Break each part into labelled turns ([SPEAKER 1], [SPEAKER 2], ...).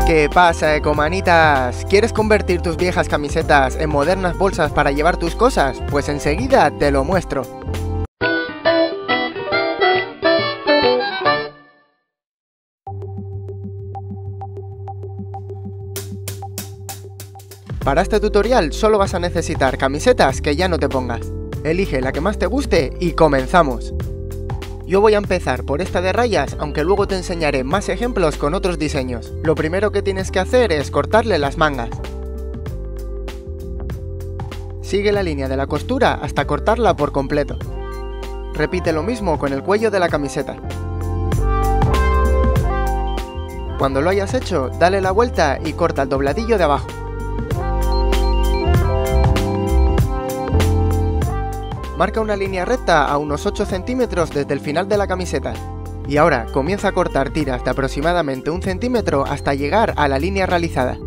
[SPEAKER 1] ¿Qué pasa, ecomanitas? ¿Quieres convertir tus viejas camisetas en modernas bolsas para llevar tus cosas? Pues enseguida te lo muestro. Para este tutorial solo vas a necesitar camisetas que ya no te pongas. Elige la que más te guste y comenzamos. Yo voy a empezar por esta de rayas, aunque luego te enseñaré más ejemplos con otros diseños. Lo primero que tienes que hacer es cortarle las mangas. Sigue la línea de la costura hasta cortarla por completo. Repite lo mismo con el cuello de la camiseta. Cuando lo hayas hecho, dale la vuelta y corta el dobladillo de abajo. Marca una línea recta a unos 8 centímetros desde el final de la camiseta. Y ahora comienza a cortar tiras de aproximadamente 1 centímetro hasta llegar a la línea realizada.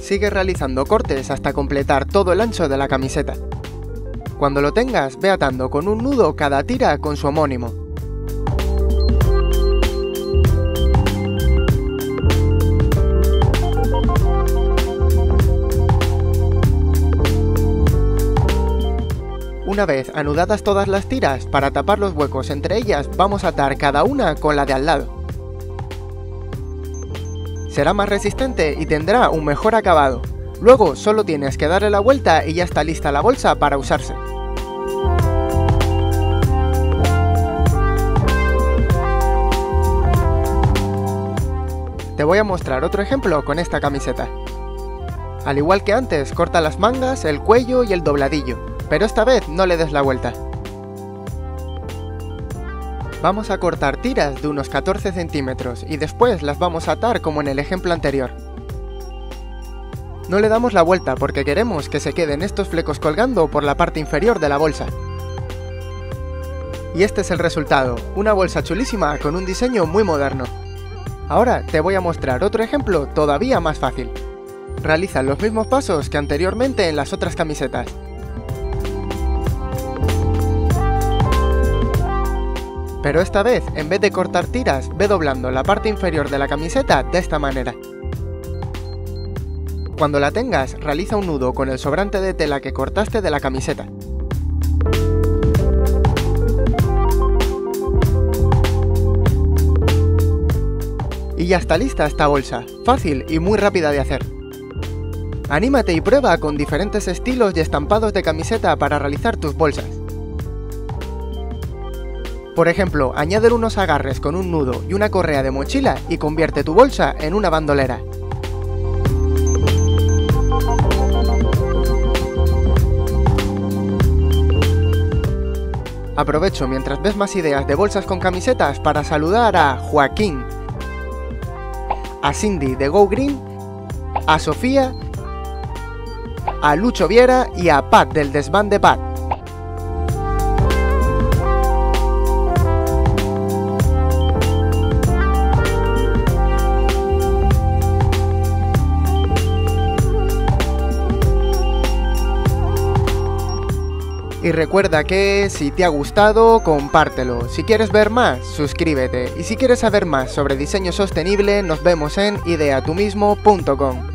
[SPEAKER 1] Sigue realizando cortes hasta completar todo el ancho de la camiseta. Cuando lo tengas, ve atando con un nudo cada tira con su homónimo. Una vez anudadas todas las tiras, para tapar los huecos entre ellas vamos a atar cada una con la de al lado. Será más resistente y tendrá un mejor acabado. Luego solo tienes que darle la vuelta y ya está lista la bolsa para usarse. Te voy a mostrar otro ejemplo con esta camiseta. Al igual que antes, corta las mangas, el cuello y el dobladillo, pero esta vez no le des la vuelta. Vamos a cortar tiras de unos 14 centímetros y después las vamos a atar como en el ejemplo anterior. No le damos la vuelta porque queremos que se queden estos flecos colgando por la parte inferior de la bolsa. Y este es el resultado, una bolsa chulísima con un diseño muy moderno. Ahora te voy a mostrar otro ejemplo todavía más fácil. Realiza los mismos pasos que anteriormente en las otras camisetas. Pero esta vez, en vez de cortar tiras, ve doblando la parte inferior de la camiseta de esta manera. Cuando la tengas, realiza un nudo con el sobrante de tela que cortaste de la camiseta. Y ya está lista esta bolsa, fácil y muy rápida de hacer. Anímate y prueba con diferentes estilos y estampados de camiseta para realizar tus bolsas. Por ejemplo, añade unos agarres con un nudo y una correa de mochila y convierte tu bolsa en una bandolera. Aprovecho mientras ves más ideas de bolsas con camisetas para saludar a Joaquín, a Cindy de Go Green, a Sofía, a Lucho Viera y a Pat del Desván de Pat. Y recuerda que si te ha gustado, compártelo. Si quieres ver más, suscríbete. Y si quieres saber más sobre diseño sostenible, nos vemos en ideatumismo.com.